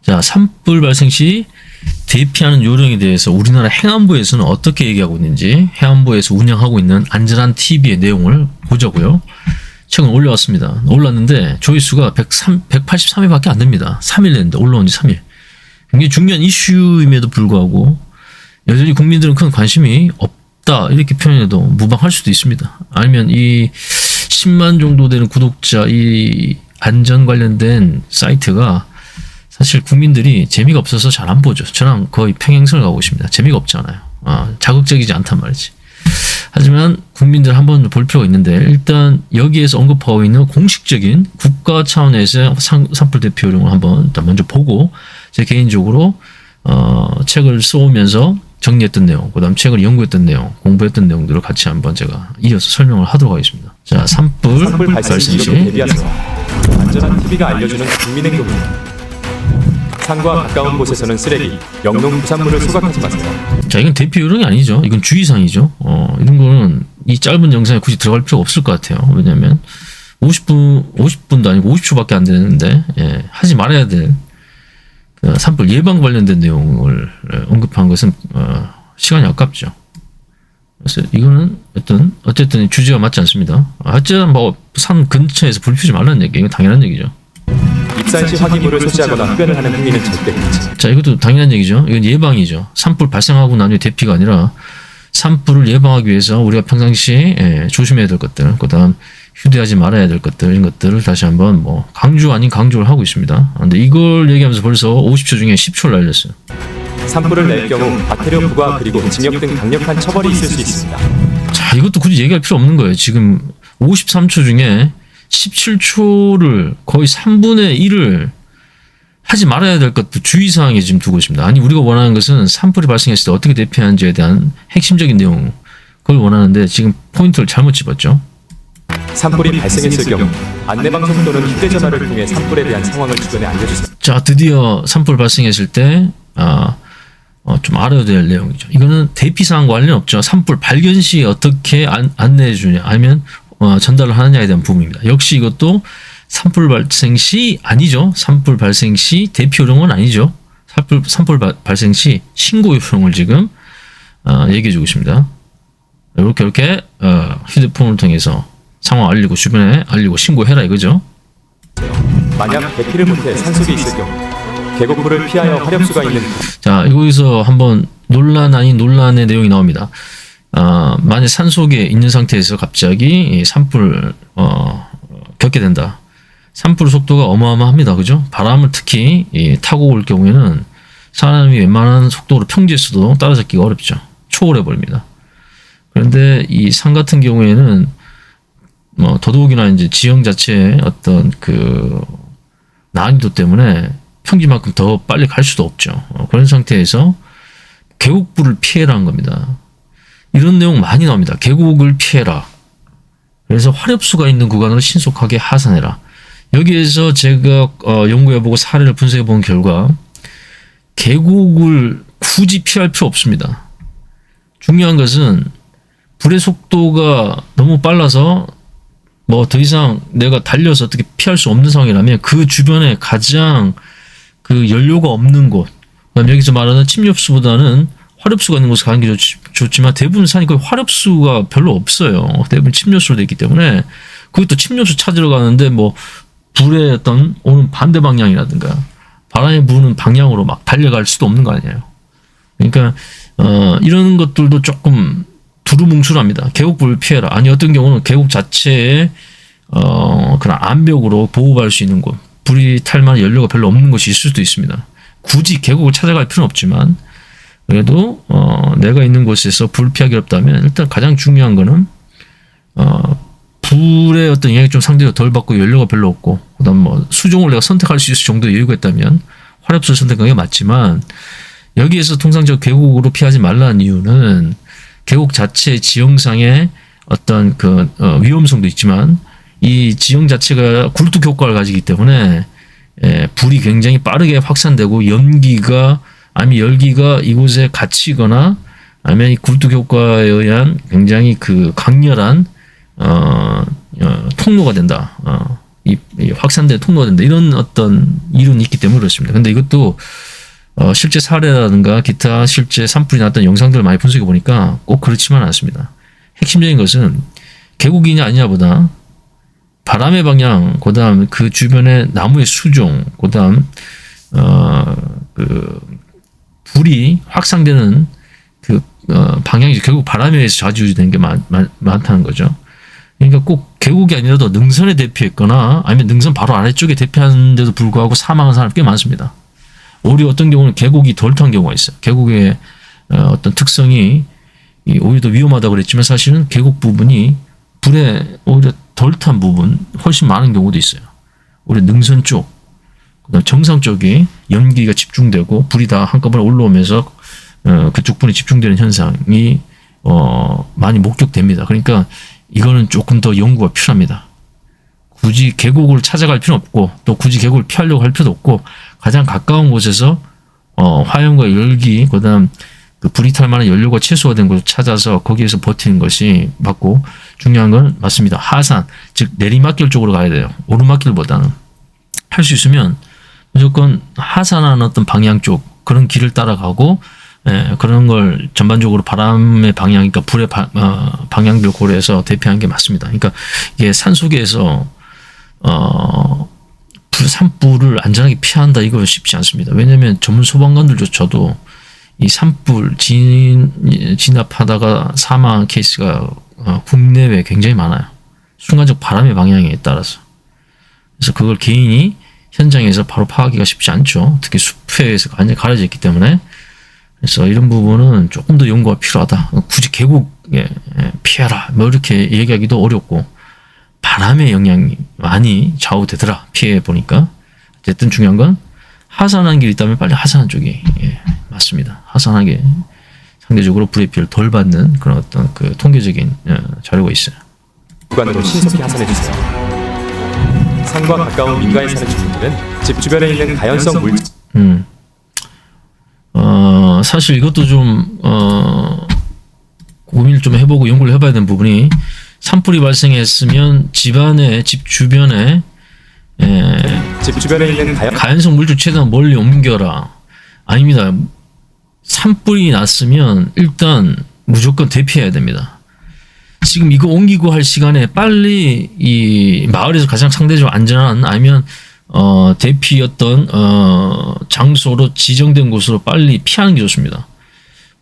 자, 산불 발생 시 대피하는 요령에 대해서 우리나라 행안부에서는 어떻게 얘기하고 있는지 행안부에서 운영하고 있는 안전한 TV의 내용을 보자고요. 최근 올려왔습니다. 올랐는데 조회수가 183회밖에 안 됩니다. 3일 됐는데 올라온 지 3일. 굉장히 중요한 이슈임에도 불구하고 여전히 국민들은 큰 관심이 없다 이렇게 표현해도 무방할 수도 있습니다. 아니면 이 10만 정도 되는 구독자 이 안전 관련된 사이트가 사실 국민들이 재미가 없어서 잘 안 보죠. 저는 거의 평행선을 가고 있습니다. 재미가 없잖아요. 자극적이지 않단 말이지. 하지만 국민들 한번 볼 필요가 있는데 일단 여기에서 언급하고 있는 공식적인 국가 차원에서의 산불 대피 요령을 한번 일단 먼저 보고 제 개인적으로 책을 써오면서 정리했던 내용, 그 다음 책을 연구했던 내용, 공부했던 내용들을 같이 한번 제가 이어서 설명을 하도록 하겠습니다. 자, 산불 발생 시 대비하세요. 안전한 TV가 알려주는 국민행동입니다. 산과 가까운 곳에서는 쓰레기, 영농 부산물을 소각하지 마세요. 자, 이건 대피 요령이 아니죠. 이건 주의사항이죠. 이런 거는 이 짧은 영상에 굳이 들어갈 필요가 없을 것 같아요. 왜냐하면 50분도 아니고 50초밖에 안 되는데 하지 말아야 될 산불 예방 관련된 내용을 언급한 것은 시간이 아깝죠. 그래서 이거는 어쨌든 주제와 맞지 않습니다. 하여튼 뭐 산 근처에서 불 피우지 말라는 얘기, 이건 당연한 얘기죠. 입산 시 화기물을 소지하거나 흡연을 하는 행위는 절대 금지. 자, 이것도 당연한 얘기죠. 이건 예방이죠. 산불 발생하고 난 후에 대피가 아니라 산불을 예방하기 위해서 우리가 평상시 조심해야 될 것들, 그 다음 휴대하지 말아야 될 것들, 이런 것들을 다시 한번 뭐 강조 아닌 강조를 하고 있습니다. 근데 이걸 얘기하면서 벌써 50초 중에 10초를 날렸어요. 산불을 낼 경우 과태료 부과 그리고 징역 등 강력한 처벌이 있을 수 있습니다. 자, 이것도 굳이 얘기할 필요 없는 거예요. 지금 53초 중에 17초를 거의 3분의 1을 하지 말아야 될 것도 주의사항에 지금 두고 있습니다. 아니, 우리가 원하는 것은 산불이 발생했을 때 어떻게 대피하는지에 대한 핵심적인 내용, 그걸 원하는데 지금 포인트를 잘못 집었죠. 산불이 발생했을 경우 안내방송 또는 휴대전화를 통해 산불에 대한 상황을 주변에 알려주세요. 자, 드디어 산불 발생했을 때 좀 알아야 될 내용이죠. 이거는 대피사항과 관련 없죠. 산불 발견 시 어떻게 안내해 주냐 아니면 전달을 하느냐에 대한 부분입니다. 역시 이것도 산불 발생 시 아니죠. 산불 발생 시 대피 요령은 아니죠. 산불 발생 시 신고 요령을 지금 얘기해 주고 있습니다. 이렇게 휴대폰을 통해서 상황 알리고 주변에 알리고 신고해라 이거죠. 만약 대피를 못해 산속에 있을 경우 계곡불을 피하여 화력수가 있는. 자, 여기서 한번 논란 아닌 논란의 내용이 나옵니다. 만약 산속에 있는 상태에서 갑자기 산불을 겪게 된다. 산불 속도가 어마어마합니다. 그죠? 바람을 특히 타고 올 경우에는 사람이 웬만한 속도로 평지에서도 따라잡기가 어렵죠. 초월해 버립니다. 그런데 이 산 같은 경우에는 더더욱이나 이제 지형 자체의 어떤 그 난이도 때문에 평지만큼 더 빨리 갈 수도 없죠. 그런 상태에서 계곡불을 피해라는 겁니다. 이런 내용 많이 나옵니다. 계곡을 피해라. 그래서 화력수가 있는 구간으로 신속하게 하산해라. 여기에서 제가 연구해보고 사례를 분석해본 결과 계곡을 굳이 피할 필요 없습니다. 중요한 것은 불의 속도가 너무 빨라서 뭐 더 이상 내가 달려서 어떻게 피할 수 없는 상황이라면 그 주변에 가장 그 연료가 없는 곳, 그다음 여기서 말하는 침엽수보다는 화력수가 있는 곳에 가는 게 좋지만 대부분 산이 거의 화력수가 별로 없어요. 대부분 침엽수로 되어 있기 때문에 그것도 침엽수 찾으러 가는데 뭐 불의 어떤 오는 반대 방향이라든가 바람이 부는 방향으로 막 달려갈 수도 없는 거 아니에요. 그러니까 이런 것들도 조금 두루뭉술합니다. 계곡불을 피해라. 아니 어떤 경우는 계곡 자체에 그런 암벽으로 보호할 수 있는 곳, 불이 탈 만한 연료가 별로 없는 곳이 있을 수도 있습니다. 굳이 계곡을 찾아갈 필요는 없지만 그래도 내가 있는 곳에서 불 피하기 어렵다면 일단 가장 중요한 거는 불의 어떤 영향이 좀 상대적으로 덜 받고 연료가 별로 없고 그다음 뭐 수종을 내가 선택할 수 있을 정도의 여유가 있다면 화력수를 선택하는 게 맞지만 여기에서 통상적으로 계곡으로 피하지 말라는 이유는 계곡 자체의 지형상의 어떤 그 위험성도 있지만 이 지형 자체가 굴뚝 효과를 가지기 때문에 불이 굉장히 빠르게 확산되고 연기가 아니면 열기가 이곳에 갇히거나 아니면 이 굴뚝 효과에 의한 굉장히 그 강렬한 통로가 된다. 이 확산된 통로가 된다. 이런 어떤 이론이 있기 때문에 그렇습니다. 근데 이것도 실제 사례라든가 기타 실제 산불이 났던 영상들을 많이 분석해 보니까 꼭 그렇지만 않습니다. 핵심적인 것은 계곡이냐 아니냐보다 바람의 방향, 그다음 그 주변의 나무의 수종, 그다음 그 불이 확산되는 그 방향이 결국 바람에 의해서 좌지우지되는 게 많다는 거죠. 그러니까 꼭 계곡이 아니라도 능선에 대피했거나 아니면 능선 바로 아래쪽에 대피하는데도 불구하고 사망한 사람 꽤 많습니다. 오히려 어떤 경우는 계곡이 덜 탄 경우가 있어요. 계곡의 어떤 특성이 오히려 더 위험하다고 그랬지만 사실은 계곡 부분이 불에 오히려 덜 탄 부분 훨씬 많은 경우도 있어요. 오히려 능선 쪽, 그다음 정상 쪽이 연기가 집중되고 불이 다 한꺼번에 올라오면서 그쪽 분이 집중되는 현상이 많이 목격됩니다. 그러니까 이거는 조금 더 연구가 필요합니다. 굳이 계곡을 찾아갈 필요는 없고 또 굳이 계곡을 피하려고 할 필요도 없고 가장 가까운 곳에서 화염과 열기, 그다음 그 불이 탈 만한 연료가 최소화된 곳을 찾아서 거기에서 버티는 것이 맞고 중요한 건 맞습니다. 하산, 즉 내리막길 쪽으로 가야 돼요. 오르막길보다는 할 수 있으면 무조건 하산하는 어떤 방향 쪽 그런 길을 따라가고 그런 걸 전반적으로 바람의 방향, 그러니까 불의 방향들 고려해서 대피하는 게 맞습니다. 그러니까 이게 산속에서 산불을 안전하게 피한다 이거 쉽지 않습니다. 왜냐하면 전문 소방관들조차도 이 산불 진압하다가 사망 케이스가 국내외에 굉장히 많아요. 순간적 바람의 방향에 따라서. 그래서 그걸 개인이 현장에서 바로 파악하기가 쉽지 않죠. 특히 숲에서 완전히 가려져 있기 때문에. 그래서 이런 부분은 조금 더 연구가 필요하다. 굳이 계곡에 피해라 뭐 이렇게 얘기하기도 어렵고 바람의 영향이 많이 좌우되더라 피해 보니까. 어쨌든 중요한 건 하산하는 길이 있다면 빨리 하산하는 쪽이 맞습니다. 하산하게 상대적으로 불의 피해를 덜 받는 그런 어떤 그 통계적인 자료가 있어요. 구간으로 신속히 하산해 주세요. 산과 가까운 민가에 사는 주민들은 집 주변에 있는 가연성 물질 사실 이것도 좀 고민을 좀 해보고 연구를 해봐야 되는 부분이 산불이 발생했으면 집안에 집 주변에 집 주변에 있는 가연성 물질 최대한 멀리 옮겨라. 아닙니다. 산불이 났으면 일단 무조건 대피해야 됩니다. 지금 이거 옮기고 할 시간에 빨리 이 마을에서 가장 상대적으로 안전한 아니면 대피였던 장소로 지정된 곳으로 빨리 피하는 게 좋습니다.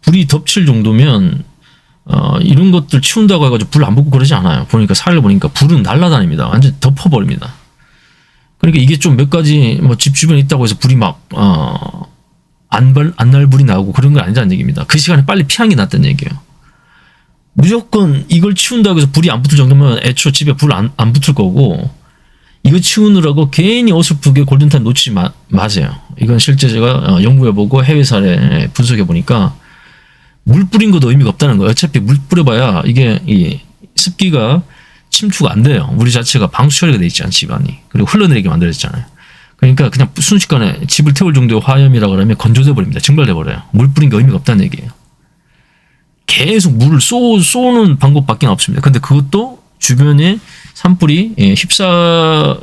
불이 덮칠 정도면 이런 것들 치운다고 해가지고 불 안 붙고 그러지 않아요. 보니까 사례를 보니까 불은 날아다닙니다. 완전히 덮어버립니다. 그러니까 이게 좀 몇 가지 뭐 집 주변에 있다고 해서 불이 막 안날불이 나고 그런 건 아니라는 얘기입니다. 그 시간에 빨리 피하는 게 낫다는 얘기예요. 무조건 이걸 치운다고 해서 불이 안 붙을 정도면 애초 집에 불 안 붙을 거고 이거 치우느라고 괜히 어설프게 골든타임 놓치지 마세요. 이건 실제 제가 연구해보고 해외 사례 분석해보니까 물 뿌린 것도 의미가 없다는 거예요. 어차피 물 뿌려봐야 이게 이 습기가 침투가 안 돼요. 우리 자체가 방수 처리가 돼 있잖아요. 집안이. 그리고 흘러내리게 만들어졌잖아요. 그러니까 그냥 순식간에 집을 태울 정도의 화염이라 그러면 건조돼 버립니다. 증발돼 버려요. 물 뿌린 게 의미가 없다는 얘기예요. 계속 물을 쏘는 방법밖에 없습니다. 근데 그것도 주변에 산불이 휩쓸어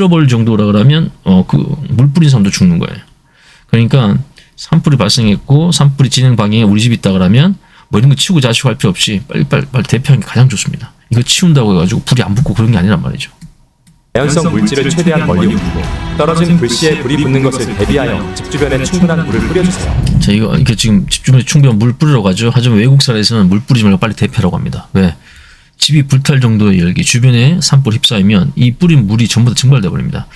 버릴 정도라 그러면 그 물 뿌린 사람도 죽는 거예요. 그러니까 산불이 발생했고 산불이 진행 방향에 우리 집이 있다 그러면 뭐 이런 거 치우고 자시고 할 필요 없이 빨리 대피하는 게 가장 좋습니다. 이거 치운다고 해가지고 불이 안 붙고 그런 게 아니란 말이죠. 가연성 물질을 최대한 멀리 옮기고 떨어진 불씨에 불이 붙는 것을 대비하여 집 주변에 충분한 물을 뿌려주세요. 자, 이게 지금 집 주변에 충분한 물 뿌리라고 하죠. 하지만 외국 사례에서는 물 뿌리지 말고 빨리 대피하라고 합니다. 왜? 집이 불탈 정도의 열기, 주변에 산불 휩싸이면 이 뿌린 물이 전부 다 증발돼 버립니다.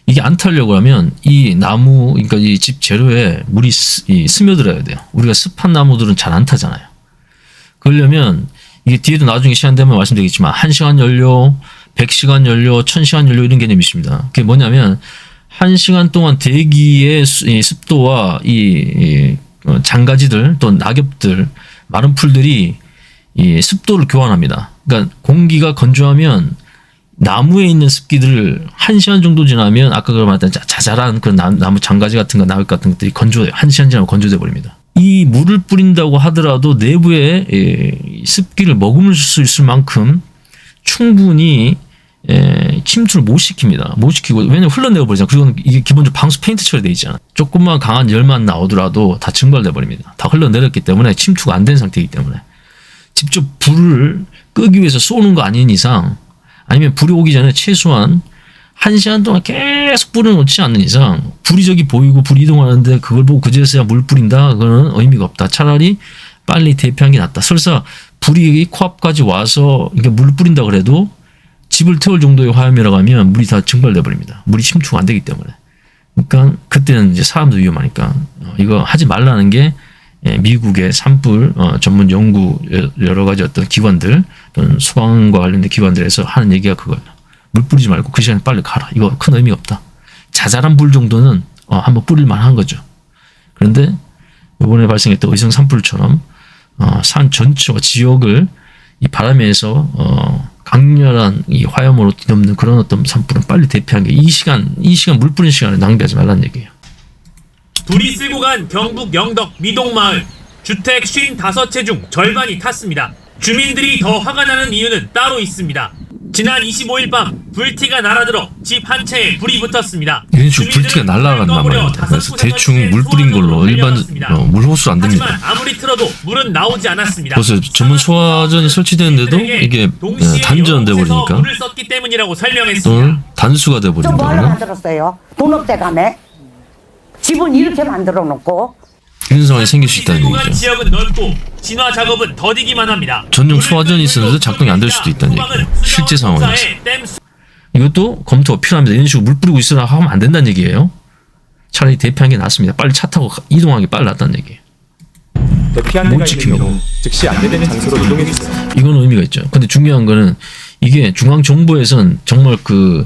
이게 안 타려고 하면 이 나무, 그러니까 이 집 재료에 물이 스며들어야 돼요. 우리가 습한 나무들은 잘 안 타잖아요. 그러려면 이게 뒤에도 나중에 시간 되면 말씀드리겠지만 1시간 연료, 100시간 연료, 1000시간 연료 이런 개념이 있습니다. 그게 뭐냐면 1시간 동안 대기의 습도와 이 장가지들 또 낙엽들, 마른 풀들이 이 습도를 교환합니다. 그러니까 공기가 건조하면 나무에 있는 습기들을 1시간 정도 지나면 아까 말했던 자잘한 그 나무 장가지 같은 거 낙엽 같은 것들이 건조해요. 1시간 지나면 건조돼 버립니다. 이 물을 뿌린다고 하더라도 내부에 습기를 머금을 수 있을 만큼 충분히 침투를 못 시킵니다. 못 시키고 왜냐면 흘러내려 버리잖아. 그리고 이게 기본적으로 방수 페인트 처리돼 있잖아. 조금만 강한 열만 나오더라도 다 증발돼 버립니다. 다 흘러내렸기 때문에 침투가 안 된 상태이기 때문에 직접 불을 끄기 위해서 쏘는 거 아닌 이상 아니면 불이 오기 전에 최소한 1시간 동안 계속 불을 놓지 않는 이상 불이 저기 보이고 불이 이동하는데 그걸 보고 그제서야 물 뿌린다? 그거는 의미가 없다. 차라리 빨리 대피한 게 낫다. 설사 불이 코앞까지 와서 이게 물 뿌린다 그래도 집을 태울 정도의 화염이라고 하면 물이 다 증발돼 버립니다. 물이 침투가 안 되기 때문에. 그러니까 그때는 이제 사람도 위험하니까 이거 하지 말라는 게 미국의 산불 전문 연구 여러 가지 어떤 기관들 또는 소방과 관련된 기관들에서 하는 얘기가 그거예요. 물 뿌리지 말고 그 시간에 빨리 가라. 이거 큰 의미가 없다. 자잘한 불 정도는 한번 뿌릴 만한 거죠. 그런데 이번에 발생했던 의성 산불처럼 산 전체와 지역을 이 바람에서 강렬한 이 화염으로 뒤덮는 그런 어떤 산불은 빨리 대피한 게 이 시간 물 뿌리는 시간을 낭비하지 말라는 얘기예요. 불이 쓸고 간 경북 영덕 미동마을 주택 55채 중 절반이 탔습니다. 주민들이 더 화가 나는 이유는 따로 있습니다. 지난 25일 밤 불티가 날아들어 집 한 채에 불이 붙었습니다. 이런 식으로 불티가 날아간단 말입니다. 그래서 대충 물 뿌린 걸로 일반 물 호수 안 됩니다. 하지만 아무리 틀어도 물은 나오지 않았습니다. 그래서 전문 소화전이 설치되는데도 이게 단전돼 버리니까 물을 썼기 때문이라고 설명했습니다. 또는 단수가 돼 좀 뭐하러 버린다거나 만들었어요? 돈 없대 가네. 집은 이렇게 만들어 놓고. 이런 상황이 생길 수 있다는 구간 얘기죠. 지역은 넓고 진화 작업은 더디기만 합니다. 전용 소화전이 있었는데 작동이 안 될 수도 있다는 얘기예요. 실제 상황에서. 이것도 검토가 필요합니다. 이런 식으로 물 뿌리고 있으라 하면 안 된다는 얘기예요. 차라리 대피한 게 낫습니다. 빨리 차 타고 이동하기 빨리 낫다는 얘기예요. 대피 안내가 있는 경우 즉시 안내된 장소로 이동해 주세요. 이건 의미가 있죠. 근데 중요한 거는 이게 중앙정부에서는 정말 그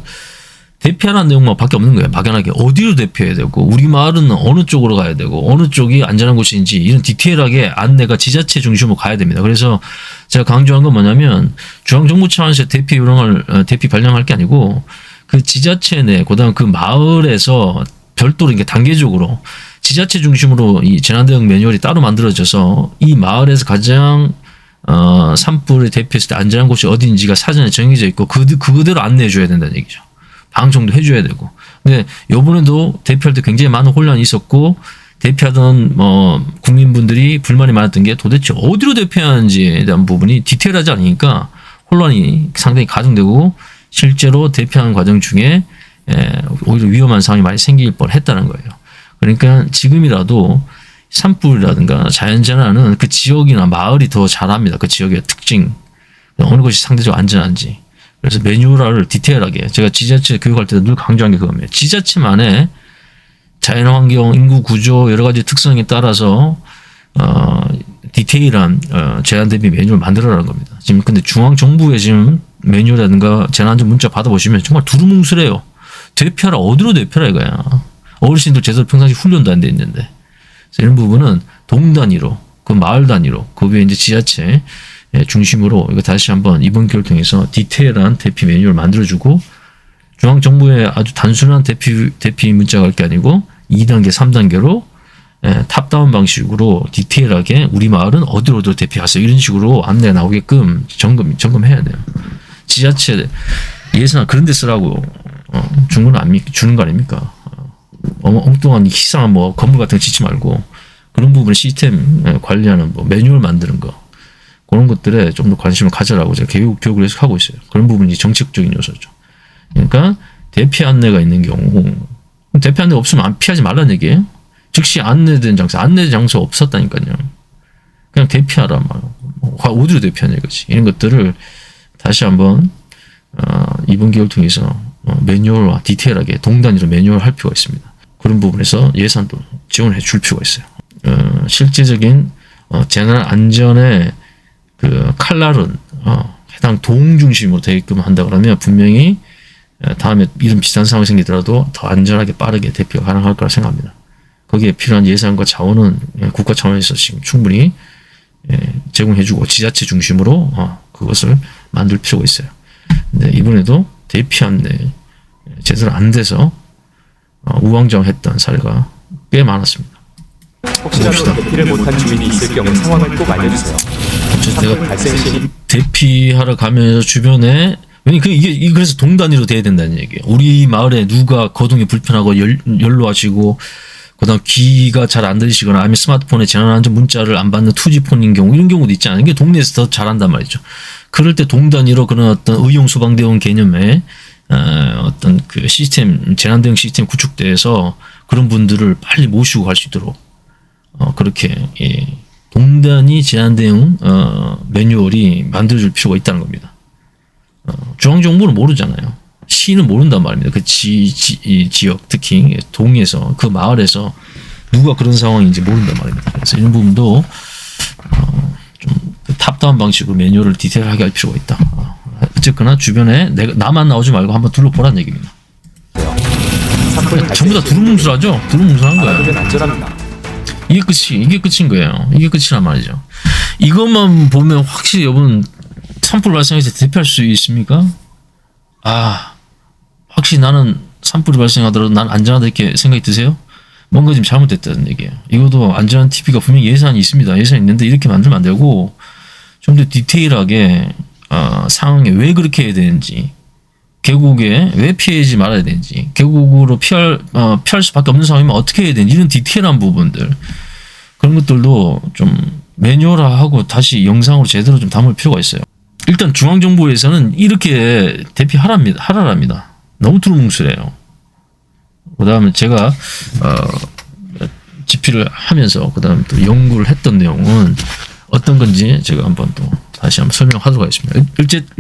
대피하라는 내용만 밖에 없는 거예요. 막연하게 어디로 대피해야 되고 우리 마을은 어느 쪽으로 가야 되고 어느 쪽이 안전한 곳인지 이런 디테일하게 안내가 지자체 중심으로 가야 됩니다. 그래서 제가 강조한 건 뭐냐면 중앙정부 차원에서 대피 발령할 게 아니고 그 지자체 내 그다음 그 마을에서 별도로 이게 단계적으로 지자체 중심으로 이 재난대응 매뉴얼이 따로 만들어져서 이 마을에서 가장 산불을 대피했을 때 안전한 곳이 어디인지가 사전에 정해져 있고 그대로 안내해 줘야 된다는 얘기죠. 방송도 해줘야 되고. 근데 요번에도 대피할 때 굉장히 많은 혼란이 있었고 대피하던 국민분들이 불만이 많았던 게 도대체 어디로 대피하는지에 대한 부분이 디테일하지 않으니까 혼란이 상당히 가중되고 실제로 대피하는 과정 중에 오히려 위험한 상황이 많이 생길 뻔했다는 거예요. 그러니까 지금이라도 산불이라든가 자연재난은 그 지역이나 마을이 더 잘합니다. 그 지역의 특징, 어느 것이 상대적으로 안전한지. 그래서 매뉴얼을 디테일하게 제가 지자체 교육할 때도 늘 강조한 게 그겁니다. 지자체만의 자연환경, 인구 구조 여러 가지 특성에 따라서 디테일한 재난 대비 매뉴얼을 만들어라는 겁니다. 지금 근데 중앙 정부의 지금 매뉴얼이라든가 재난안전 문자 받아보시면 정말 두루뭉술해요. 대피하라 어디로 대피하라 이거야. 어르신들 제대로 평상시 훈련도 안 돼 있는데. 그래서 이런 부분은 동 단위로, 그 마을 단위로, 그 위에 이제 지자체 중심으로 이거 다시 한번 이번 기회를 통해서 디테일한 대피 매뉴얼을 만들어주고 중앙정부의 아주 단순한 대피 문자가 할 게 아니고 2단계, 3단계로 탑다운 방식으로 디테일하게 우리 마을은 어디로 대피하세요. 이런 식으로 안내가 나오게끔 점검해야 돼요. 지자체 예산 그런 데 쓰라고 주는 거 아닙니까? 엉뚱한 희상한 건물 같은 거 짓지 말고 그런 부분 시스템 관리하는 매뉴얼 만드는 거 그런 것들에 좀 더 관심을 가져라고 제가 교육을 계속 하고 있어요. 그런 부분이 정책적인 요소죠. 그러니까 대피 안내가 있는 경우 대피 안내가 없으면 피하지 말라는 얘기예요. 즉시 안내된 장소 없었다니까요. 그냥 대피하라 말. 어디로 대피하냐 이거지. 이런 것들을 다시 한번 이번 기회를 통해서 매뉴얼과 디테일하게 동단위로 매뉴얼 할 필요가 있습니다. 그런 부분에서 예산도 지원해 줄 필요가 있어요. 실제적인 재난 안전의 그 칼날은 해당 동 중심으로 되게끔 한다 그러면 분명히 다음에 이런 비슷한 상황이 생기더라도 더 안전하게 빠르게 대피가 가능할 거라 생각합니다. 거기에 필요한 예산과 자원은 국가 차원에서 지금 충분히 제공해주고 지자체 중심으로 그것을 만들 필요가 있어요. 근데 이번에도 대피 안내 제대로 안 돼서 우왕좌왕했던 사례가 꽤 많았습니다. 혹시라도 대피를 못한 주민이 있을 경우 상황을 꼭 알려주세요. 내가 발생 시 대피하러 가면서 주변에 그러니까 이게 그래서 동단위로 돼야 된다는 얘기예요. 우리 마을에 누가 거동이 불편하고 연로하시고 그다음 귀가 잘 안 들리시거나 아니면 스마트폰에 재난안전 문자를 안 받는 투지폰인 경우 이런 경우도 있지 않아요. 이게 동네에서 더 잘한단 말이죠. 그럴 때 동단위로 그런 어떤 의용 소방대원 개념의 어떤 그 시스템 재난대응 시스템 구축돼서 그런 분들을 빨리 모시고 갈 수 있도록 그렇게 동단위 재난대응 매뉴얼이 만들어질 필요가 있다는 겁니다. 중앙정부는 모르잖아요. 시는 모른단 말입니다. 그 지역 특히 동에서 그 마을에서 누가 그런 상황인지 모른단 말입니다. 그래서 이런 부분도 좀 탑다운 방식으로 매뉴얼을 디테일하게 할 필요가 있다. 어쨌거나 주변에 나만 나오지 말고 한번 둘러보라는 얘기입니다. 전부 다 두루뭉술하죠? 두루뭉술한 거예요. 알아두면 안전합니다. 이게 끝인 거예요. 이게 끝이란 말이죠. 이것만 보면 확실히 여러분 산불 발생해서 대피할 수 있습니까? 확실히 나는 산불이 발생하더라도 난 안전하다 이렇게 생각이 드세요? 뭔가 지금 잘못됐다는 얘기예요. 이것도 안전한 TV가 분명히 예산이 있습니다. 예산이 있는데 이렇게 만들면 안 되고 좀 더 디테일하게 상황에 왜 그렇게 해야 되는지 계곡에 왜 피하지 말아야 되는지 계곡으로 피할 수밖에 없는 상황이면 어떻게 해야 되는지 이런 디테일한 부분들 그런 것들도 좀 매뉴얼화하고 다시 영상으로 제대로 좀 담을 필요가 있어요. 일단 중앙정부에서는 이렇게 하라랍니다. 너무 두루뭉술해요. 그 다음에 제가 집필을 하면서 그 다음에 또 연구를 했던 내용은 어떤 건지 제가 한번 또 다시 한번 설명하도록 하겠습니다.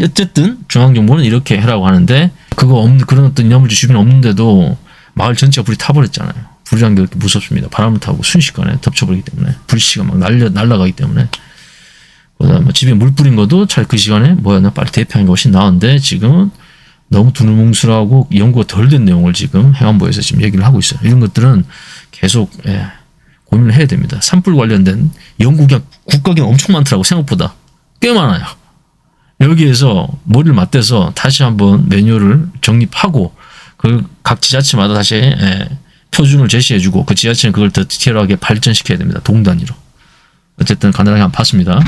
어쨌든 중앙정부는 이렇게 해라고 하는데 그런 어떤 인화물질 주변에 없는데도 마을 전체가 불이 타버렸잖아요. 불이란 게 그렇게 무섭습니다. 바람을 타고 순식간에 덮쳐버리기 때문에 불씨가 막 날아가기 때문에 그다음에 집에 물 뿌린 것도 잘 그 시간에 빨리 대피하는 게 훨씬 나은데 지금은 너무 두루뭉술하고 연구가 덜 된 내용을 지금 행안부에서 지금 얘기를 하고 있어요. 이런 것들은 계속 고민을 해야 됩니다. 산불 관련된 연구가 국가기는 엄청 많더라고 생각보다 꽤 많아요. 여기에서 머리를 맞대서 다시 한번 매뉴얼을 정립하고 그 각 지자체마다 다시 표준을 제시해주고 그 지자체는 그걸 더 디테일하게 발전시켜야 됩니다. 동단위로. 어쨌든 간단하게 한번 봤습니다.